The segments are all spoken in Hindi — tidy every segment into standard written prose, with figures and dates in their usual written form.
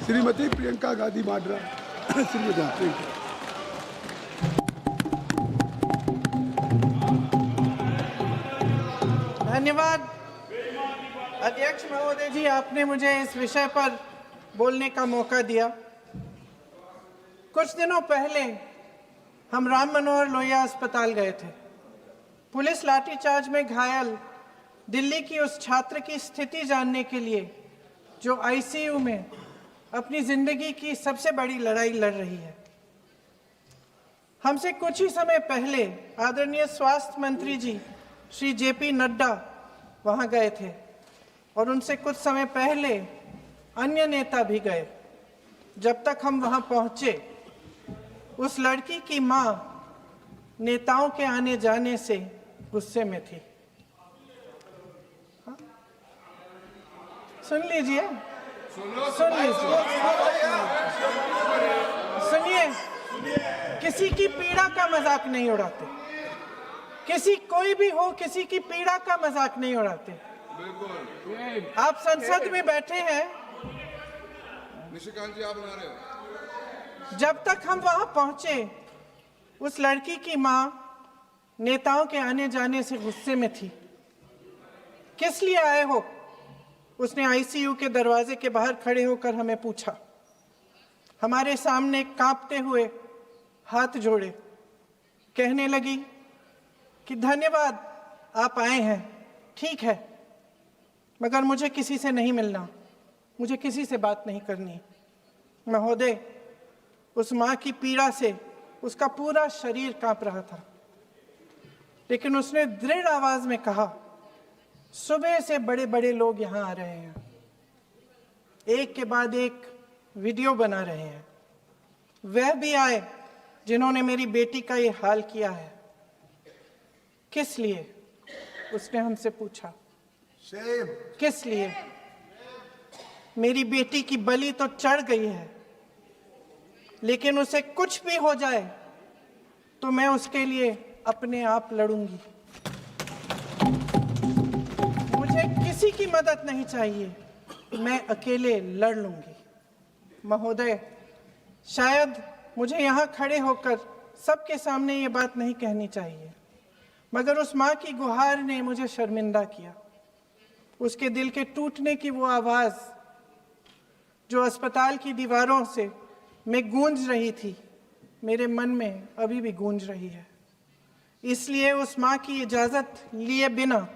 श्रीमती प्रियंका गांधी वाड्रा। श्रीमती प्रियंका। धन्यवाद अध्यक्ष महोदय जी, आपने मुझे इस विषय पर बोलने का मौका दिया। कुछ दिनों पहले हम राम मनोहर लोहिया अस्पताल गए थे। पुलिस लाठीचार्ज में घायल दिल्ली की उस छात्र की स्थिति जानने के लिए जो आईसीयू में अपनी जिंदगी की सबसे बड़ी लड़ाई लड़ रही है। हमसे कुछ ही समय पहले आदरणीय स्वास्थ्य मंत्री जी श्री जेपी नड्डा वहां गए थे और उनसे कुछ समय पहले अन्य नेता भी गए। जब तक हम वहां पहुंचे, उस लड़की की मां नेताओं के आने जाने से गुस्से में थी। सुन लीजिए, सुनिए, किसी की पीड़ा का मजाक नहीं उड़ाते। कोई भी हो, किसी की पीड़ा का मजाक नहीं उड़ाते। आप संसद में बैठे हैं, निशिकांत जी आप बना रहे हो। जब तक हम वहां पहुंचे, उस लड़की की मां नेताओं के आने जाने से गुस्से में थी। किस लिए आए हो? उसने आईसीयू के दरवाजे के बाहर खड़े होकर हमें पूछा। हमारे सामने कांपते हुए हाथ जोड़े कहने लगी कि धन्यवाद आप आए हैं, ठीक है, मगर मुझे किसी से नहीं मिलना, मुझे किसी से बात नहीं करनी। महोदय, उस मां की पीड़ा से उसका पूरा शरीर कांप रहा था, लेकिन उसने दृढ़ आवाज में कहा, सुबह से बड़े बड़े लोग यहां आ रहे हैं, एक के बाद एक वीडियो बना रहे हैं। वह भी आए जिन्होंने मेरी बेटी का ये हाल किया है। किस लिए? उसने हमसे पूछा। किस लिए? मेरी बेटी की बलि तो चढ़ गई है, लेकिन उसे कुछ भी हो जाए तो मैं उसके लिए अपने आप लड़ूंगी। मुझे किसी की मदद नहीं चाहिए, मैं अकेले लड़ लूंगी। महोदय, शायद मुझे यहाँ खड़े होकर सबके सामने ये बात नहीं कहनी चाहिए, मगर उस माँ की गुहार ने मुझे शर्मिंदा किया। उसके दिल के टूटने की वो आवाज़ जो अस्पताल की दीवारों से में गूंज रही थी, मेरे मन में अभी भी गूंज रही है। इसलिए उस माँ की इजाज़त लिए बिना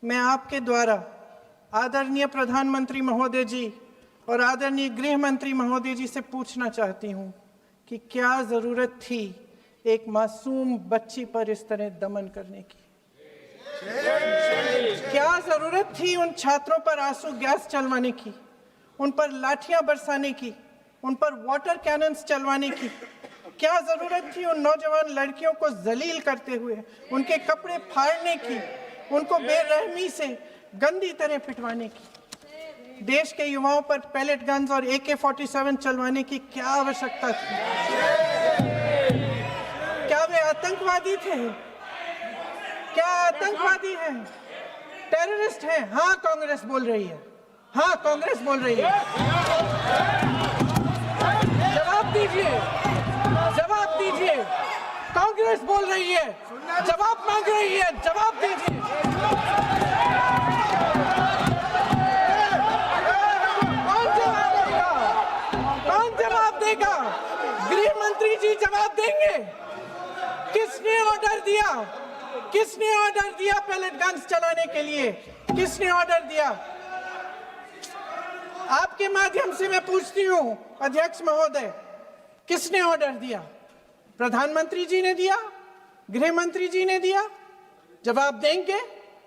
मैं आपके द्वारा आदरणीय प्रधानमंत्री महोदय जी और आदरणीय गृह मंत्री महोदय जी से पूछना चाहती हूँ कि क्या ज़रूरत थी एक मासूम बच्ची पर इस तरह दमन करने की? क्या ज़रूरत थी उन छात्रों पर आंसू गैस चलवाने की, उन पर लाठियां बरसाने की, उन पर वाटर कैनन्स चलवाने की? क्या जरूरत थी उन नौजवान लड़कियों को जलील करते हुए उनके कपड़े फाड़ने की, उनको बेरहमी से गंदी तरह पिटवाने की? देश के युवाओं पर पैलेट गन्स और AK-47 चलवाने की क्या आवश्यकता थी? क्या वे आतंकवादी थे? क्या आतंकवादी हैं? टेररिस्ट हैं? हाँ, कांग्रेस बोल रही है। हाँ, कांग्रेस बोल रही है। जवाब दीजिए, जवाब दीजिए। कांग्रेस बोल रही है, जवाब मांग रही है, जवाब दीजिए। कौन जवाब देगा? कौन जवाब देगा? गृह मंत्री जी जवाब देंगे। किसने ऑर्डर दिया? किसने ऑर्डर दिया पैलेट गन्स चलाने के लिए? किसने ऑर्डर दिया? आपके माध्यम से मैं पूछती हूँ अध्यक्ष महोदय, किसने ऑर्डर दिया? प्रधानमंत्री जी ने दिया? गृह मंत्री जी ने दिया? जवाब देंगे?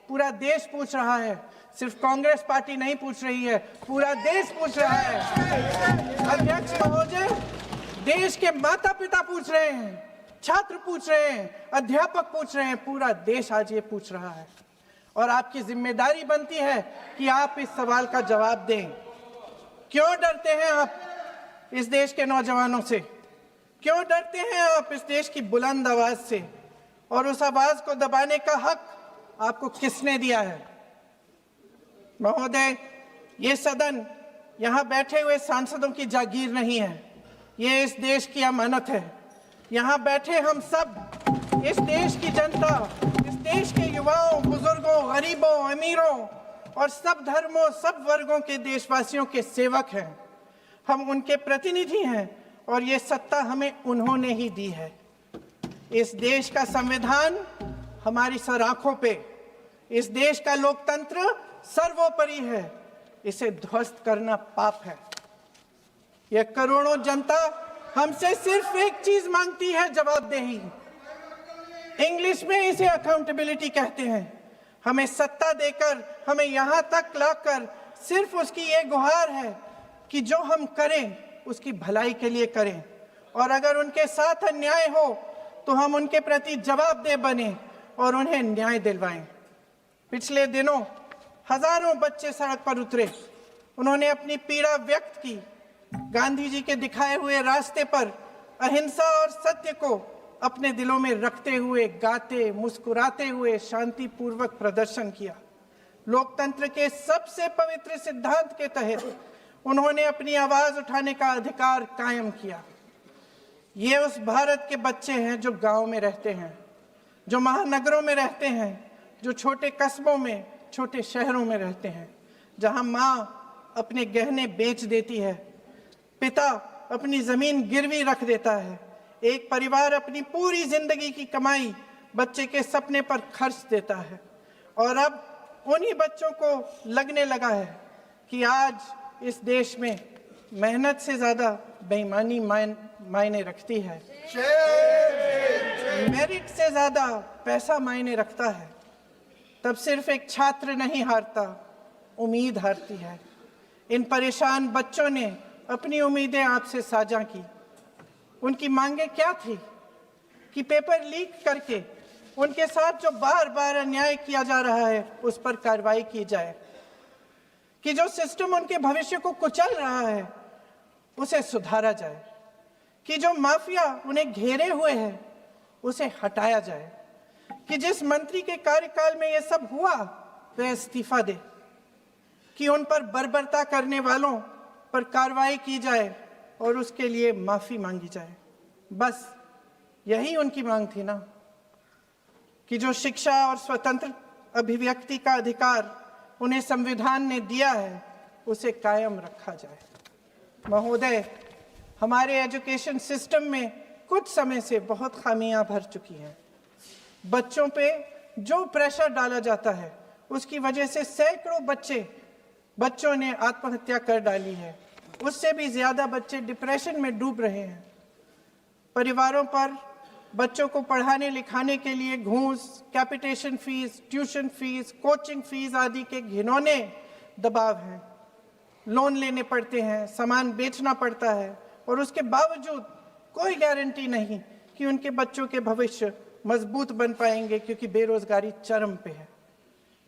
पूरा देश पूछ रहा है, सिर्फ कांग्रेस पार्टी नहीं पूछ रही है, पूरा देश पूछ रहा है। अध्यक्ष महोदय, देश के माता पिता पूछ रहे हैं, छात्र पूछ रहे हैं, अध्यापक पूछ रहे हैं, पूरा देश आज ये पूछ रहा है। और आपकी जिम्मेदारी बनती है कि आप इस सवाल का जवाब दें। क्यों डरते हैं आप इस देश के नौजवानों से? क्यों डरते हैं आप इस देश की बुलंद आवाज से? और उस आवाज को दबाने का हक आपको किसने दिया है? महोदय, ये सदन, यहाँ बैठे हुए सांसदों की जागीर नहीं है, ये इस देश की अमानत है। यहाँ बैठे हम सब इस देश की जनता, इस देश के युवाओं, बुजुर्गों, गरीबों, अमीरों और सब धर्मों, सब वर्गों के देशवासियों के सेवक हैं। हम उनके प्रतिनिधि हैं और ये सत्ता हमें उन्होंने ही दी है। इस देश का संविधान हमारी सर आंखों पे, इस देश का लोकतंत्र सर्वोपरि है, इसे ध्वस्त करना पाप है। यह करोड़ों जनता हमसे सिर्फ एक चीज मांगती है, जवाबदेही। इंग्लिश में इसे अकाउंटेबिलिटी कहते हैं। हमें सत्ता देकर, हमें यहां तक लाकर सिर्फ उसकी ये गुहार है कि जो हम करें उसकी भलाई के लिए करें, और अगर उनके साथ अन्याय हो तो हम उनके प्रति जवाबदेह बने और उन्हें न्याय दिलवाएं। पिछले दिनों हजारों बच्चे सड़क पर उतरे, उन्होंने अपनी पीड़ा व्यक्त की। गांधी जी के दिखाए हुए रास्ते पर अहिंसा और सत्य को अपने दिलों में रखते हुए, गाते, मुस्कुराते हुए शांतिपूर्वक प्रदर्शन किया। लोकतंत्र के सबसे पवित्र सिद्धांत के तहत उन्होंने अपनी आवाज उठाने का अधिकार कायम किया। ये उस भारत के बच्चे हैं जो गांव में रहते हैं, जो महानगरों में रहते हैं, जो छोटे कस्बों में, छोटे शहरों में रहते हैं, जहां माँ अपने गहने बेच देती है, पिता अपनी जमीन गिरवी रख देता है, एक परिवार अपनी पूरी जिंदगी की कमाई बच्चे के सपने पर खर्च देता है। और अब उन्हीं बच्चों को लगने लगा है कि आज इस देश में मेहनत से ज्यादा बेईमानी मायने रखती है, मेरिट से ज्यादा पैसा मायने रखता है। तब सिर्फ एक छात्र नहीं हारता, उम्मीद हारती है। इन परेशान बच्चों ने अपनी उम्मीदें आपसे साझा की। उनकी मांगे क्या थी? कि पेपर लीक करके उनके साथ जो बार बार अन्याय किया जा रहा है उस पर कार्रवाई की जाए, कि जो सिस्टम उनके भविष्य को कुचल रहा है उसे सुधारा जाए, कि जो माफिया उन्हें घेरे हुए है उसे हटाया जाए, कि जिस मंत्री के कार्यकाल में यह सब हुआ वह इस्तीफा दे, कि उन पर बर्बरता करने वालों पर कार्रवाई की जाए और उसके लिए माफी मांगी जाए। बस यही उनकी मांग थी ना, कि जो शिक्षा और स्वतंत्र अभिव्यक्ति का अधिकार उन्हें संविधान ने दिया है उसे कायम रखा जाए। महोदय, हमारे एजुकेशन सिस्टम में कुछ समय से बहुत खामियां भर चुकी हैं। बच्चों पे जो प्रेशर डाला जाता है उसकी वजह से सैकड़ों बच्चों ने आत्महत्या कर डाली है। उससे भी ज्यादा बच्चे डिप्रेशन में डूब रहे हैं। परिवारों पर बच्चों को पढ़ाने लिखाने के लिए घूस, capitation fees, tuition fees, coaching fees आदि के घिनौने दबाव हैं। लोन लेने पड़ते हैं, सामान बेचना पड़ता है और उसके बावजूद कोई गारंटी नहीं कि उनके बच्चों के भविष्य मजबूत बन पाएंगे, क्योंकि बेरोजगारी चरम पे है।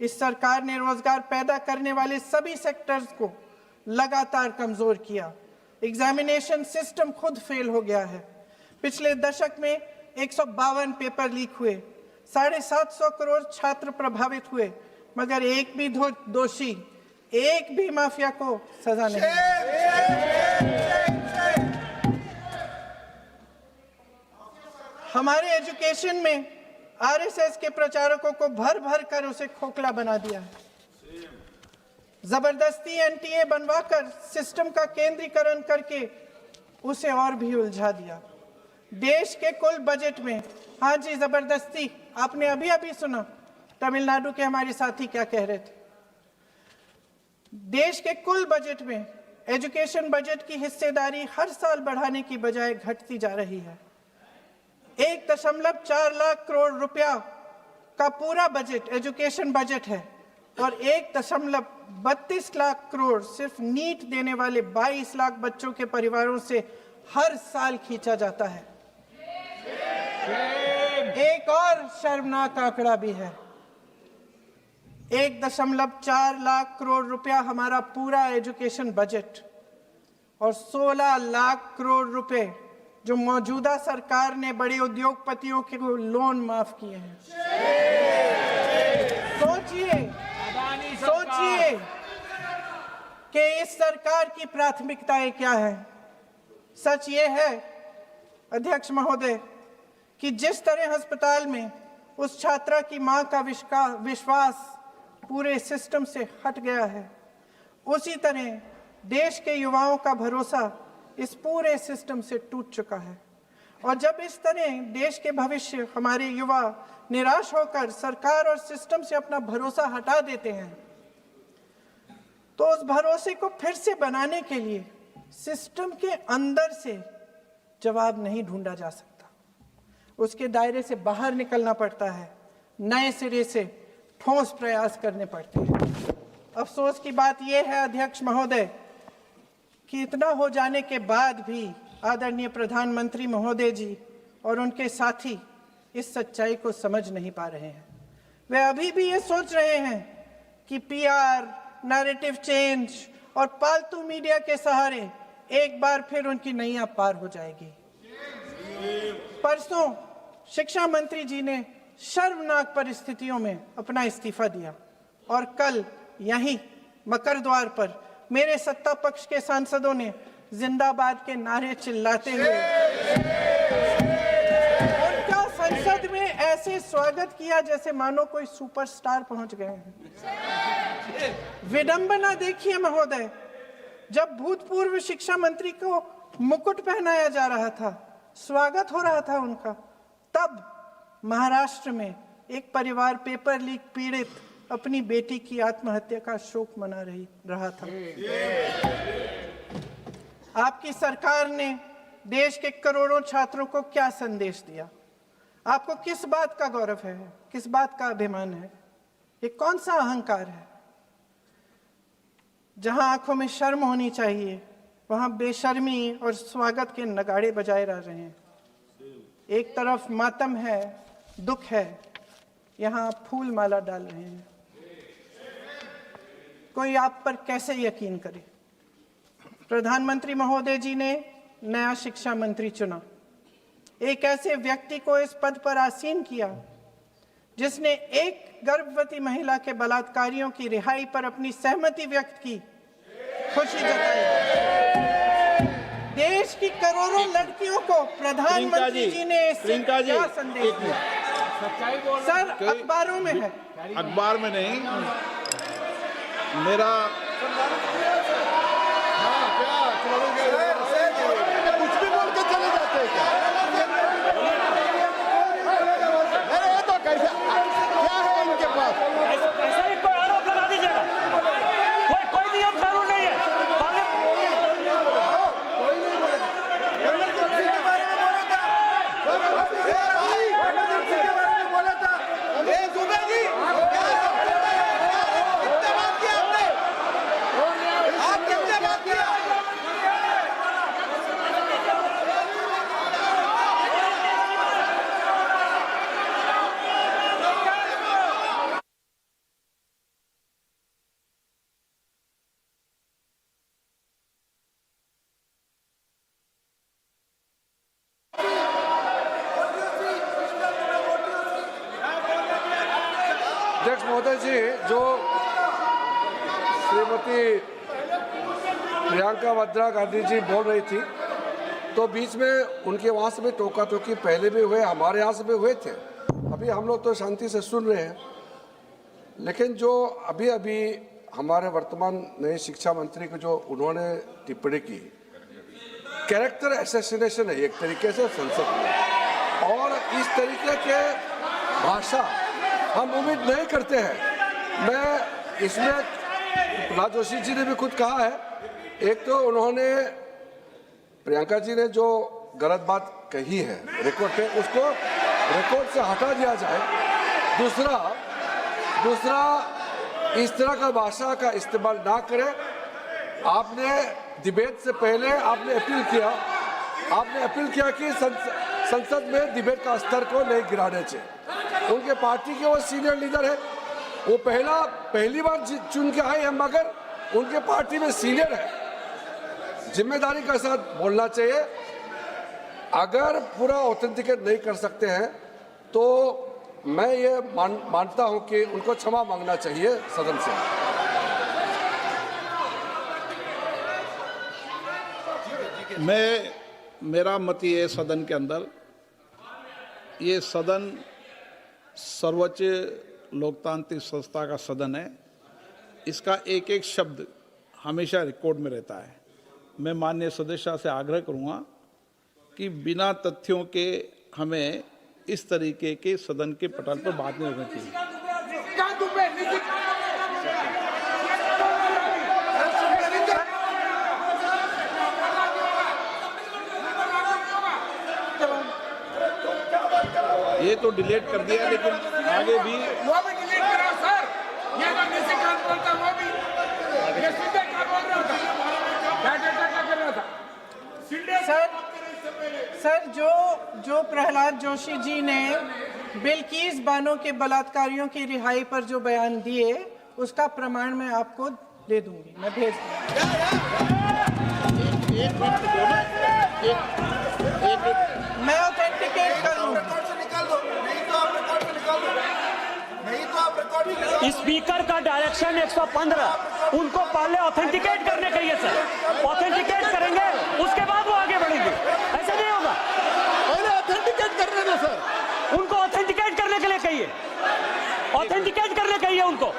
इस सरकार ने रोजगार पैदा करने वाले सभी सेक्टर्स को लगातार कमजोर किया। एग्जामिनेशन सिस्टम खुद फेल हो गया है। पिछले दशक में 152 पेपर लीक हुए, 750 करोड़ छात्र प्रभावित हुए, मगर एक भी दोषी, एक भी माफिया को सजा नहीं। हमारे एजुकेशन में आरएसएस के प्रचारकों को भर भर कर उसे खोखला बना दिया है। जबरदस्ती एनटीए बनवाकर सिस्टम का केंद्रीकरण करके उसे और भी उलझा दिया। देश के कुल बजट में, हाँ जी जबरदस्ती, आपने अभी अभी सुना तमिलनाडु के हमारे साथी क्या कह रहे थे। देश के कुल बजट में एजुकेशन बजट की हिस्सेदारी हर साल बढ़ाने की बजाय घटती जा रही है। 1.4 लाख करोड़ रुपया का पूरा बजट एजुकेशन बजट है और 1.32 लाख करोड़ सिर्फ नीट देने वाले 22 लाख बच्चों के परिवारों से हर साल खींचा जाता है। एक और शर्मनाक आंकड़ा भी है। 1.4 लाख करोड़ रुपया हमारा पूरा एजुकेशन बजट और 16 लाख करोड़ रुपए जो मौजूदा सरकार ने बड़े उद्योगपतियों के लोन माफ किए हैं। सोचिए कि इस सरकार की प्राथमिकताएं क्या है। सच ये है अध्यक्ष महोदय कि जिस तरह अस्पताल में उस छात्रा की मां का विश्वास पूरे सिस्टम से हट गया है, उसी तरह देश के युवाओं का भरोसा इस पूरे सिस्टम से टूट चुका है। और जब इस तरह देश के भविष्य हमारे युवा निराश होकर सरकार और सिस्टम से अपना भरोसा हटा देते हैं, तो उस भरोसे को फिर से बनाने के लिए सिस्टम के अंदर से जवाब नहीं ढूंढा जा सकता, उसके दायरे से बाहर निकलना पड़ता है, नए सिरे से ठोस प्रयास करने पड़ते हैं। अफसोस की बात यह है अध्यक्ष महोदय कि इतना हो जाने के बाद भी आदरणीय प्रधानमंत्री महोदय जी और उनके साथी इस सच्चाई को समझ नहीं पा रहे हैं। वे अभी भी ये सोच रहे हैं कि पीआर, नैरेटिव चेंज और पालतू मीडिया के सहारे एक बार फिर उनकी नैया पार हो जाएगी। परसों शिक्षा मंत्री जी ने शर्मनाक परिस्थितियों में अपना इस्तीफा दिया और कल यहीं मकर द्वार पर मेरे सत्ता पक्ष के सांसदों ने जिंदाबाद के नारे चिल्लाते हुए उनका संसद में ऐसे स्वागत किया जैसे मानो कोई सुपरस्टार पहुंच गए हैं। विडंबना देखिए महोदय, जब भूतपूर्व शिक्षा मंत्री को मुकुट पहनाया जा रहा था, स्वागत हो रहा था उनका, तब महाराष्ट्र में एक परिवार पेपर लीक पीड़ित अपनी बेटी की आत्महत्या का शोक मना रहा था। आपकी सरकार ने देश के करोड़ों छात्रों को क्या संदेश दिया? आपको किस बात का गौरव है, किस बात का अभिमान है? ये कौन सा अहंकार है? जहां आंखों में शर्म होनी चाहिए, वहां बेशर्मी और स्वागत के नगाड़े बजाए रह रहे हैं। एक तरफ मातम है, दुख है, यहां फूल माला डाल रहे हैं। कोई आप पर कैसे यकीन करे? प्रधानमंत्री महोदय जी ने नया शिक्षा मंत्री चुना, एक ऐसे व्यक्ति को इस पद पर आसीन किया जिसने एक गर्भवती महिला के बलात्कारियों की रिहाई पर अपनी सहमति व्यक्त की, खुशी जताई। देश की करोड़ों लड़कियों को प्रधानमंत्री जी ने इससे क्या संदेश दिया? सर, अखबारों में है, अखबार में नहीं। मेरा कुछ भी बोल के चले जाते हैं क्या? अरे ये तो कैसा क्या है इनके पास? ऐसा ही कोई आरोप लगा दीजिएगा। कोई नियम कानून नहीं है। अध्यक्ष महोदय जी, जो श्रीमती प्रियंका वाड्रा गांधी जी बोल रही थी, तो बीच में उनके वहाँ से भी टोका टोकी पहले भी हुए, हमारे यहाँ से भी हुए थे। अभी हम लोग तो शांति से सुन रहे हैं, लेकिन जो अभी अभी हमारे वर्तमान नए शिक्षा मंत्री को जो उन्होंने टिप्पणी की, कैरेक्टर असैसिनेशन है एक तरीके से संसद में, और इस तरीके के भाषा हम उम्मीद नहीं करते हैं। मैं इसमें प्रहलाद जोशी जी ने भी खुद कहा है, एक तो उन्होंने प्रियंका जी ने जो गलत बात कही है रिकॉर्ड पे, उसको रिकॉर्ड से हटा दिया जाए। दूसरा इस तरह का भाषा का इस्तेमाल ना करें। आपने डिबेट से पहले आपने अपील किया कि संसद में डिबेट का स्तर को नहीं गिराने चाहिए। उनके पार्टी के वो सीनियर लीडर है, वो पहली बार चुन के आए हैं, मगर उनके पार्टी में सीनियर है। जिम्मेदारी के साथ बोलना चाहिए। अगर पूरा ऑथेंटिकेट नहीं कर सकते हैं तो मैं ये मानता हूं कि उनको क्षमा मांगना चाहिए सदन से। मेरा मत ये है सदन के अंदर, ये सदन सर्वोच्च लोकतांत्रिक संस्था का सदन है, इसका एक एक शब्द हमेशा रिकॉर्ड में रहता है। मैं माननीय सदस्य से आग्रह करूंगा कि बिना तथ्यों के हमें इस तरीके के सदन के पटल पर बात नहीं करनी चाहिए। ये तो डिलीट कर दिया, लेकिन आगे भी वो भी डिलीट करा सर। ये जो निशिकांत बोलता वो भी ये सीधे क्या बोल रहा था, क्या कर रहा था सर जो प्रहलाद जोशी जी ने बिल्किस बानो के बलात्कारियों की रिहाई पर जो बयान दिए, उसका प्रमाण मैं आपको दे दूंगी, मैं भेज मैं ऑथेंटिकेट कर लूँ। स्पीकर का डायरेक्शन 115, उनको पहले ऑथेंटिकेट करने का है सर। ऑथेंटिकेट करेंगे उसके बाद वो आगे बढ़ेंगे, ऐसा नहीं होगा। पहले ऑथेंटिकेट करने दो सर। उनको ऑथेंटिकेट करने के लिए कहिए, ऑथेंटिकेट करने कहिए उनको।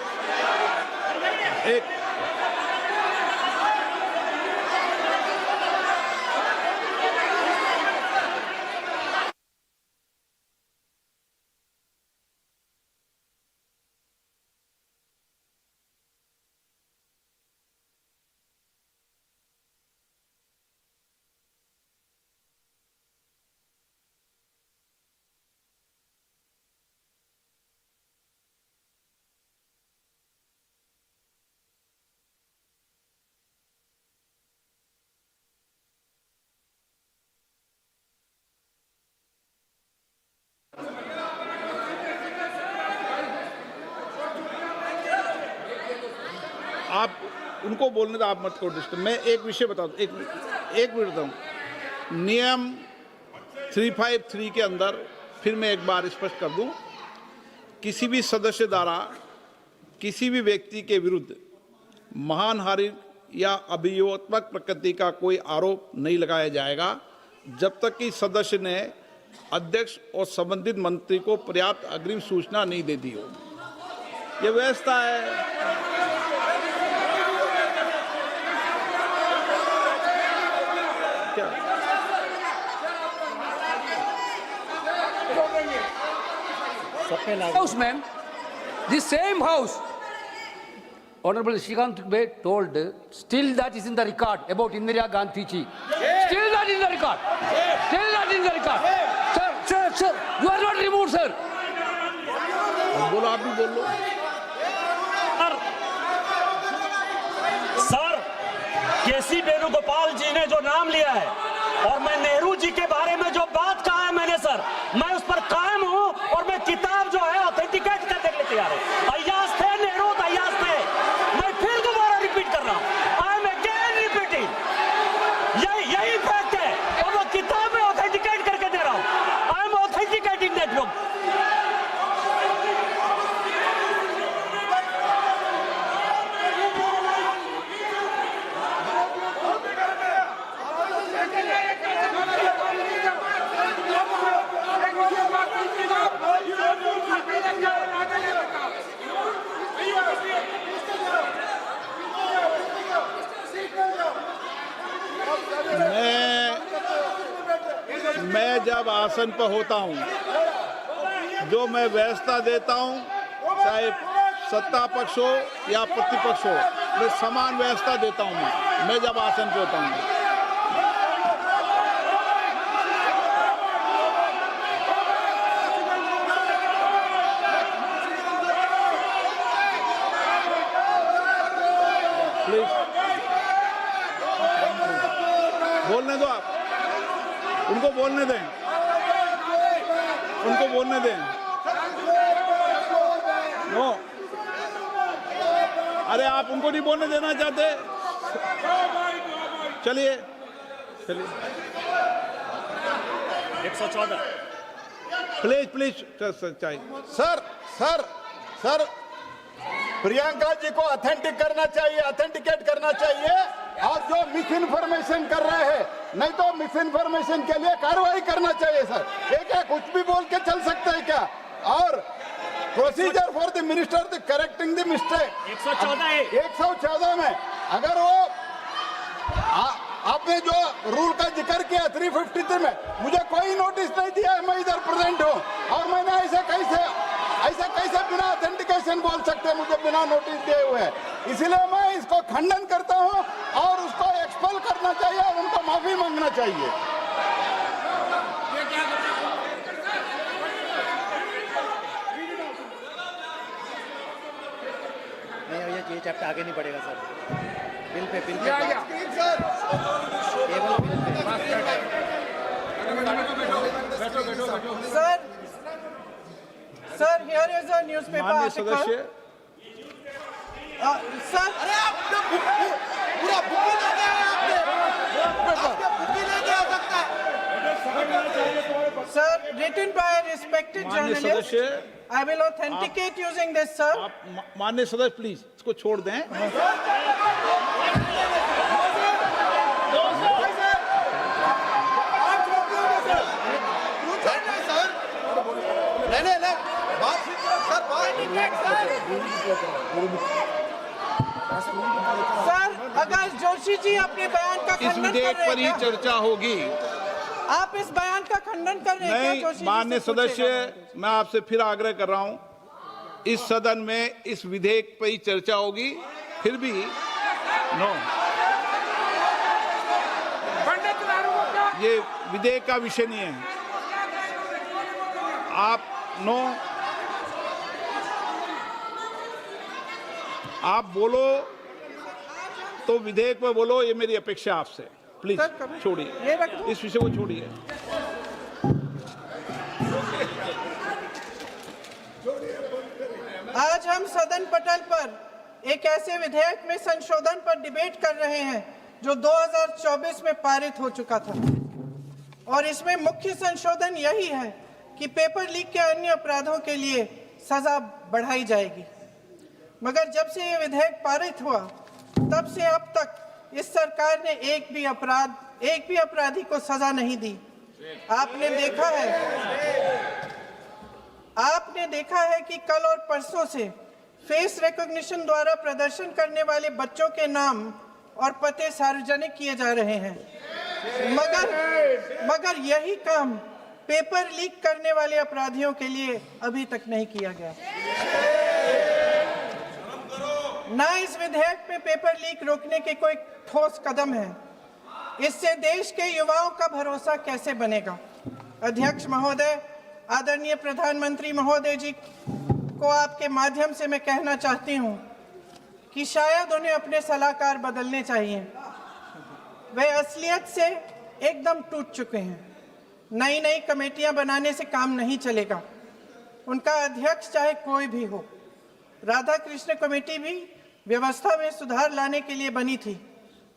आप उनको बोलने दो, आप मत करो डिस्टर्ब। मैं एक विषय बता दूं, एक मिनट बताऊं। नियम 353 के अंदर फिर मैं एक बार स्पष्ट कर दूं, किसी भी सदस्य द्वारा किसी भी व्यक्ति के विरुद्ध मानहानि या अभियोगात्मक प्रकृति का कोई आरोप नहीं लगाया जाएगा जब तक कि सदस्य ने अध्यक्ष और संबंधित मंत्री को पर्याप्त अग्रिम सूचना नहीं दे दी हो। यह व्यवस्था है। House, ma'am, the same house, Honorable Shrikant Dubey told, still that is in the record about Indira Gandhi ji. Still that is in the record. Still that is in the record. Sir, you are not removed, sir. बोलो, आप भी बोल लो। सर, केसी वेणुगोपाल जी ने जो नाम लिया है और मैं नेहरू जी के बारे में जो बात कहा है मैंने सर, मैं उस पर कायम हूं और मैं किताब जो है ऑथेंटिकेट करने के लिए तैयार हूं। अय्याज थे नेहरू, अय्याज थे। मैं फिर दोबारा रिपीट कर रहा हूं, आई एम अगेन रिपीटिंग। यही फैक्ट है और वो किताब में ऑथेंटिकेट करके दे रहा हूं। I am authenticating that book. मैं जब आसन पर होता हूं, जो मैं व्यवस्था देता हूं, चाहे सत्ता पक्ष हो या प्रतिपक्ष हो, मैं समान व्यवस्था देता हूं। मैं जब आसन पर होता हूं, प्लीज बोलने दो, आप उनको बोलने दें, उनको बोलने दें। नो, अरे आप उनको नहीं बोलने देना चाहते? चलिए 114 प्लीज चाहिए। सर प्रियंका जी को ऑथेंटिकेट करना चाहिए और जो मिस इन्फॉर्मेशन कर रहे हैं नहीं तो मिस इन्फॉर्मेशन के लिए कार्रवाई करना चाहिए सर। ये क्या कुछ भी बोल के चल सकते हैं क्या? और procedure for the minister the correcting the mistake 114 में अगर वो आपने जो रूल का जिक्र किया 353 में, मुझे कोई नोटिस नहीं दिया है, मैं इधर प्रेजेंट हूँ और मैंने ऐसे कैसे बिना ऑथेंटिकेशन बोल सकते हैं मुझे बिना नोटिस दिए हुए? इसलिए मैं इसको खंडन करता हूँ और उसको एक्सपेल करना चाहिए और उनको माफी मांगना चाहिए। नहीं ये चैप्टर आगे नहीं बढ़ेगा सर। बिल पे केवल bill pay. Sir here is a newspaper माननीय आर्टिकल। सदस्य, सर अरे आपने पूरा बुक ही ले गया है, आपने बुक ही ले गया सकता है। Sir, written by a respected माननीय journalist, सदस्य, I will authenticate using this, sir. आप माननीय सदस्य प्लीज इसको छोड़ दें। सर, अगर जोशी जी अपने बयान का इस खंडन कर विधेयक रहे पर ही हैं क्या? चर्चा होगी। आप इस बयान का खंडन कर रहे हैं क्या नहीं, जोशी जी? माननीय से पूछेगा। सदस्य, मैं आपसे फिर आग्रह कर रहा हूं, इस सदन में इस विधेयक पर ही चर्चा होगी। फिर भी नो, पंडित लालू को क्या ये विधेयक का विषय नहीं है। आप नो, आप बोलो तो विधेयक पर बोलो, ये मेरी अपेक्षा आपसे। प्लीज सर, कभी- छोड़िए, ये रख दो। इस विषय को छोड़िए। आज हम सदन पटल पर एक ऐसे विधेयक में संशोधन पर डिबेट कर रहे हैं जो 2024 में पारित हो चुका था और इसमें मुख्य संशोधन यही है कि पेपर लीक के अन्य अपराधों के लिए सजा बढ़ाई जाएगी। मगर जब से ये विधेयक पारित हुआ तब से अब तक इस सरकार ने एक भी अपराधी को सजा नहीं दी। आपने देखा है कि कल और परसों से फेस रिकॉग्निशन द्वारा प्रदर्शन करने वाले बच्चों के नाम और पते सार्वजनिक किए जा रहे हैं, मगर यही काम पेपर लीक करने वाले अपराधियों के लिए अभी तक नहीं किया गया। ना इस विधेयक में पेपर लीक रोकने के कोई ठोस कदम है। इससे देश के युवाओं का भरोसा कैसे बनेगा? अध्यक्ष महोदय, आदरणीय प्रधानमंत्री महोदय जी को आपके माध्यम से मैं कहना चाहती हूं कि शायद उन्हें अपने सलाहकार बदलने चाहिए। वे असलियत से एकदम टूट चुके हैं। नई कमेटियां बनाने से काम नहीं चलेगा। उनका अध्यक्ष चाहे कोई भी हो। राधा कृष्ण कमेटी भी व्यवस्था में सुधार लाने के लिए बनी थी।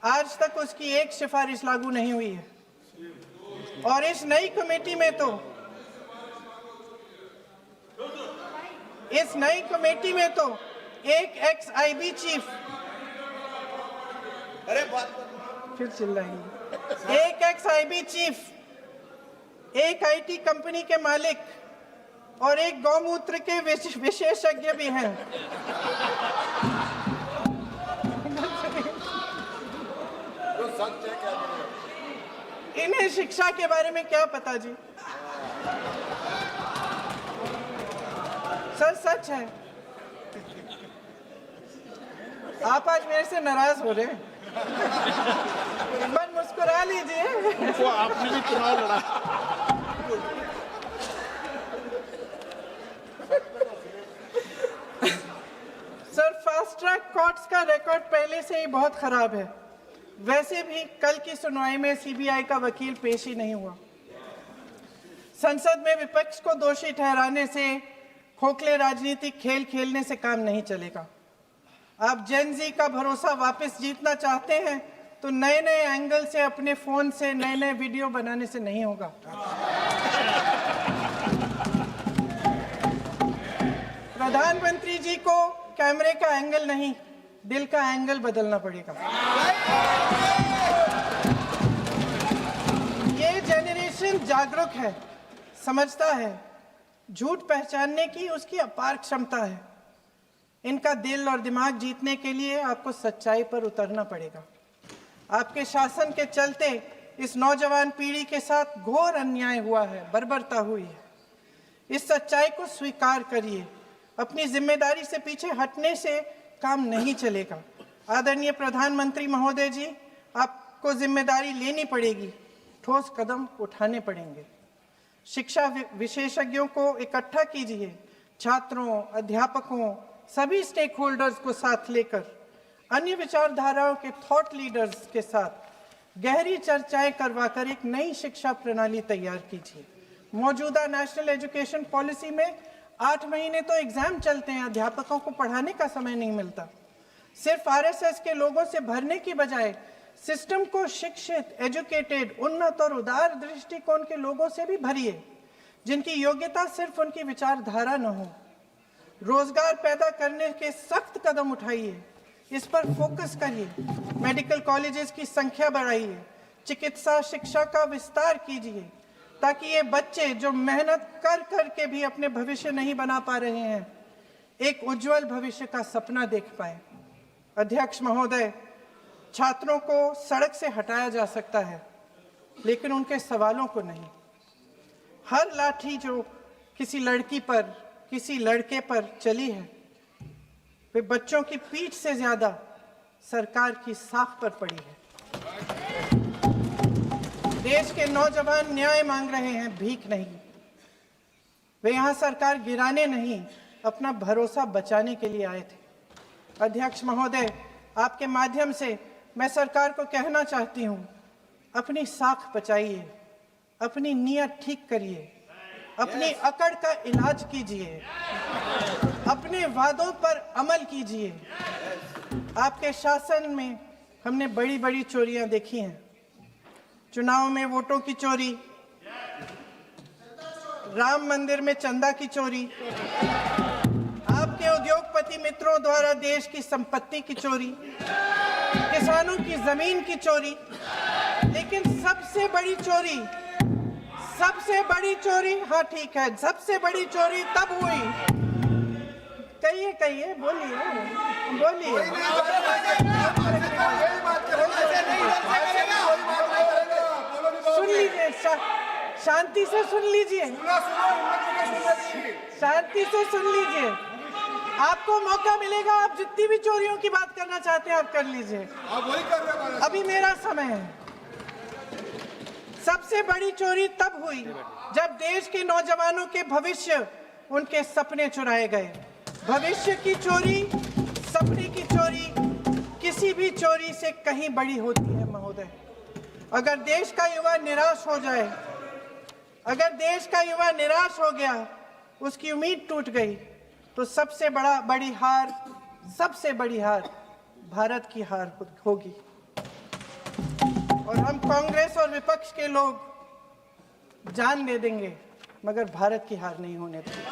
आज तक उसकी एक सिफारिश लागू नहीं हुई है और इस नई कमेटी में तो एक एक्स-आईबी चीफ, फिर चिल्लाएंगे, एक एक्स-आईबी चीफ, एक आईटी कंपनी के मालिक और एक गौमूत्र के विशेषज्ञ भी हैं। इन्हें शिक्षा के बारे में क्या पता जी? सर सच है। आप आज मेरे से नाराज हो रहे हैं। एक बार मुस्कुरा लीजिए। तो आपने भी चुनाव लड़ा। सर, फास्ट ट्रैक कोर्ट्स का रिकॉर्ड पहले से ही बहुत खराब है। वैसे भी कल की सुनवाई में सीबीआई का वकील पेश ही नहीं हुआ। संसद में विपक्ष को दोषी ठहराने से, खोखले राजनीतिक खेल खेलने से काम नहीं चलेगा। आप जेन जी का भरोसा वापस जीतना चाहते हैं तो नए एंगल से अपने फोन से नए वीडियो बनाने से नहीं होगा। प्रधानमंत्री जी को कैमरे का एंगल नहीं, दिल का एंगल बदलना पड़ेगा। जागरूक है, समझता है, झूठ पहचानने की उसकी अपार क्षमता है। इनका दिल और दिमाग जीतने के लिए आपको सच्चाई पर उतरना पड़ेगा। आपके शासन के चलते इस नौजवान पीढ़ी के साथ घोर अन्याय हुआ है, बर्बरता हुई है। इस सच्चाई को स्वीकार करिए। अपनी जिम्मेदारी से पीछे हटने से काम नहीं चलेगा। आदरणीय प्रधानमंत्री महोदय जी, आपको जिम्मेदारी लेनी पड़ेगी, ठोस कदम उठाने पड़ेंगे। शिक्षा विशेषज्ञों को इकट्ठा कीजिए, छात्रों, अध्यापकों, सभी स्टेक होल्डर्स को साथ लेकर अन्य विचारधाराओं के थॉट लीडर्स के साथ गहरी चर्चाएं करवाकर एक नई शिक्षा प्रणाली तैयार कीजिए। मौजूदा नेशनल एजुकेशन पॉलिसी में 8 महीने तो एग्जाम चलते हैं, अध्यापकों को पढ़ाने का समय नहीं मिलता। सिर्फ आरएसएस के लोगों से भरने की बजाय सिस्टम को शिक्षित, एजुकेटेड, उन्नत और उदार दृष्टिकोण के लोगों से भी भरिए, जिनकी योग्यता सिर्फ उनकी विचारधारा न हो। रोजगार पैदा करने के सख्त कदम उठाइए, इस पर फोकस करिए। मेडिकल कॉलेजेस की संख्या बढ़ाइए, चिकित्सा शिक्षा का विस्तार कीजिए, ताकि ये बच्चे जो मेहनत कर कर के भी अपने भविष्य नहीं बना पा रहे हैं, एक उज्जवल भविष्य का सपना देख पाए। अध्यक्ष महोदय, छात्रों को सड़क से हटाया जा सकता है, लेकिन उनके सवालों को नहीं। हर लाठी जो किसी लड़की पर, किसी लड़के पर चली है, वे बच्चों की पीठ से ज्यादा सरकार की साख पर पड़ी है। देश के नौजवान न्याय मांग रहे हैं, भीख नहीं। वे यहाँ सरकार गिराने नहीं, अपना भरोसा बचाने के लिए आए थे। अध्यक्ष महोदय, आपके माध्यम से मैं सरकार को कहना चाहती हूँ, अपनी साख बचाइए, अपनी नीयत ठीक करिए, अपनी अकड़ का इलाज कीजिए, अपने वादों पर अमल कीजिए। आपके शासन में हमने बड़ी बड़ी चोरियां देखी हैं। चुनाव में वोटों की चोरी, राम मंदिर में चंदा की चोरी, आपके उद्योगपति मित्रों द्वारा देश की संपत्ति की चोरी, किसानों की जमीन की चोरी, लेकिन सबसे बड़ी चोरी, हाँ ठीक है, सबसे बड़ी चोरी तब हुई। कहिए, बोलिए। सुन लीजिए, शांति से सुन लीजिए, शांति से सुन लीजिए। आपको मौका मिलेगा, आप जितनी भी चोरियों की बात करना चाहते हैं आप कर लीजिए, अभी मेरा समय है। सबसे बड़ी चोरी तब हुई जब देश के नौजवानों के भविष्य, उनके सपने चुराए गए। भविष्य की चोरी, सपने की चोरी किसी भी चोरी से कहीं बड़ी होती है महोदय। अगर देश का युवा निराश हो जाए, अगर देश का युवा निराश हो गया, उसकी उम्मीद टूट गई, तो सबसे बड़ी हार भारत की हार होगी। और हम कांग्रेस और विपक्ष के लोग जान दे देंगे, मगर भारत की हार नहीं होने देंगे।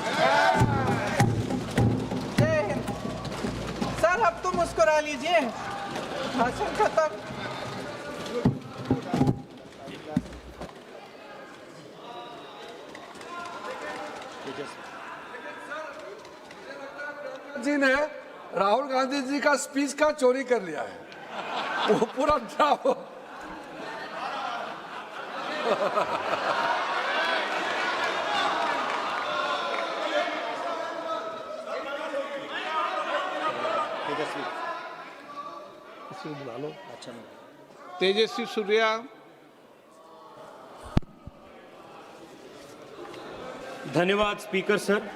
जय हिंद। सर, अब तो मुस्कुरा लीजिए, भाषण खत्म। जी ने राहुल गांधी जी का स्पीच का चोरी कर लिया है, वो पूरा ड्रामा। तेजस्वी सूर्या, धन्यवाद स्पीकर सर।